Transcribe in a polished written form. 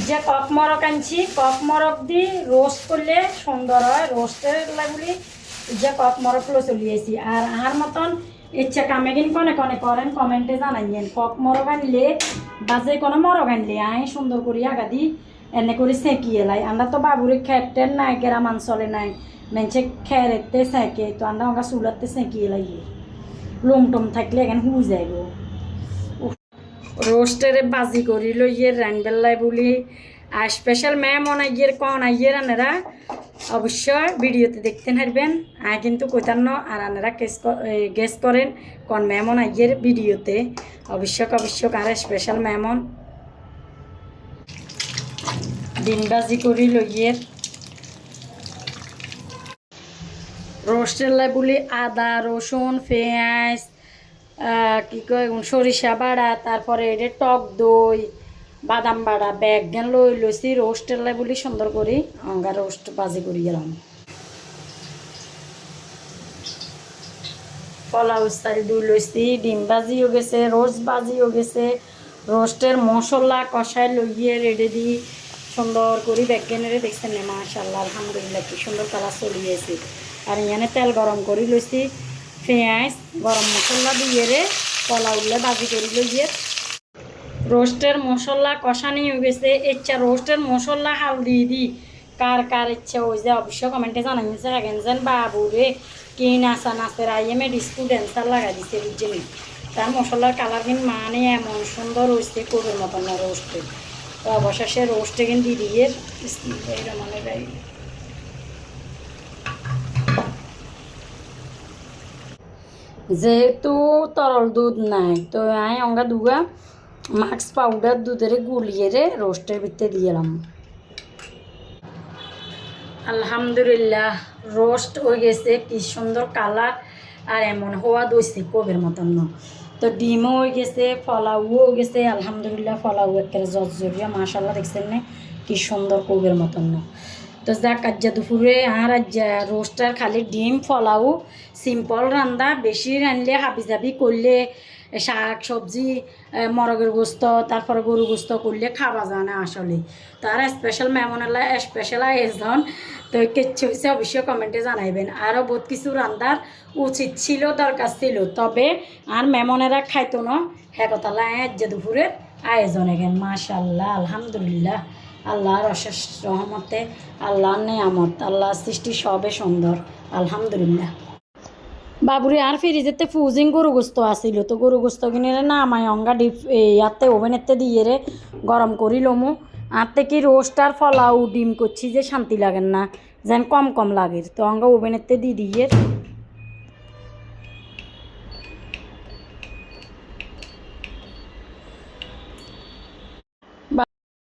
যে কক মরক আনছি, কক মরক দি রোস্ট করলে সুন্দর হয়। রোস্টের লাগলি যে কক মরক লো চলিয়েছি। আর আহার মতন ইচ্ছা কামে কিন কনে কনে করেন কমেন্টে জানাইয়েন। কক মরক আনলে বাজে কোনো মরক আনলে আয় সুন্দর করি আগা দি এনে করে সেঁকিয়ে লাই। আমরা তো বাবুরে খেটেন নাই, গ্রাম অঞ্চলে নাই, মেনছে খেরেতে সেঁকে, তো আমরা ওরা চুলাতে সেঁকিয়ে লাগিয়ে লুম টুম থাকলে এখানে হুই যাইব। রোস্টের বাজি করি লইয়ে রানবেল্লাই বলি। আর স্পেশাল মেহমান আইয়ের কন আইয়ের আনেরা অবশ্যই ভিডিওতে দেখতে পারবেন। আর কিন্তু কইতান ন আর আনেরা গেস করেন কোন মেহমান আইয়ের ভিডিওতে। অবশ্যক আর স্পেশাল মেহমান ডিম বাজি করি লইয়ে। রোস্টের লাই বলি আদা রসুন পেঁয়াজ কি কয় সরিষা বাড়া, তারপরে এটা টক দই বাদাম বাড়া ব্যাগ গেন লইছি। রোস্টের লাই বলি সুন্দর করি অঙ্গা রোস্ট বাজি করি গেলাম। পোলাও চাল দুই লইছি, ডিম বাজিও গেছে, রোস্ট বাজিও গেছে। রোস্টের মশলা কষাই লইয়ে রেডি দি সুন্দর করি ব্যাগেনেরে দেখছেন না মাশাআল্লাহ আলহামদুলিল্লাহ কি সুন্দর কালার চলিয়েছে। আর এখানে তেল গরম করি লইছি, পেঁয়াজ গরম মশলা দিয়ে রে পোলাউলে বাজি করি লইয়ে। রোস্টের মশলা কষানি হয়ে গেছে। ইচ্ছা রোস্টের মশলা হালদি দি কার কার ইচ্ছা হয়ে যায় অবশ্যই কমেন্টে জানাইছে। এখন যেন বাবুরে কি নাচা নাচের আইএমএ ডিস্কো ড্যান্সার লাগাই দিছে বুঝছেন। তার মশলার কালার কিন্তু মানে এমন সুন্দর হয়েছে কোবের মতন না রোস্টে। তো অবশেষে রোস্টে কিন্তু দিয়ে মানে যেহেতু তরল দুধ নাই তো আয় অঙ্গা দুগা মাক্স পাউডার দুধের গুলিয়ে রে রোস্টের ভিতরে দিয়েলাম। আলহামদুলিল্লাহ রোস্ট হয়ে গেছে কি সুন্দর কালার আর এমন হওয়া দইছে কোবের মতন ন। তো ডিমও হয়ে গেছে, ফলাউও হয়ে গেছে। আলহামদুলিল্লাহ ফলাউ একেবারে জর্জরিয়া মাশাল্লাহ দেখছেন না কি সুন্দর কোবের মতন ন। তো যা কাজ্জা দুপুরে আর রোস্টার খালি ডিম ফলাউ সিম্পল রান্দা। বেশি রানলে হাবি জাবি করলে শাক সবজি মরগের গোস্ত তারপরে গরু গোস্ত করলে খাওয়া যায় না আসলে। তার স্পেশাল মেহমানেলা স্পেশাল আয়োজন তো কিচ্ছু হয়েছে অবশ্যই কমেন্টে জানাইবেন। আরও বহুত কিছু রান্নার উচিত ছিল দরকার ছিল, তবে আর মেহমানেরা খাইতো না হ্যাঁ কথালা যে দুপুরের আয়োজন এখানে মাশাল্লাহ আলহামদুলিল্লাহ আল্লাহর অশেষ রহমতে আল্লাহর নেয়ামত আল্লাহর সৃষ্টি সবে সুন্দর আলহামদুলিল্লাহ। বাবুরে আর ফ্রিজেতে ফ্রোজেন গরু গোস্ত আসিল তো গরু গোস্ত কিনে না আমায় অঙ্গা ডিপ ইয়াতে ওভেনেতে দিয়ে রে গরম করি লমু। আর থেকে রোস্ট আর ফলাও ডিম করছি যে শান্তি লাগেন না যেন কম কম লাগে তো অঙ্গা ওভেনেতে দিয়ে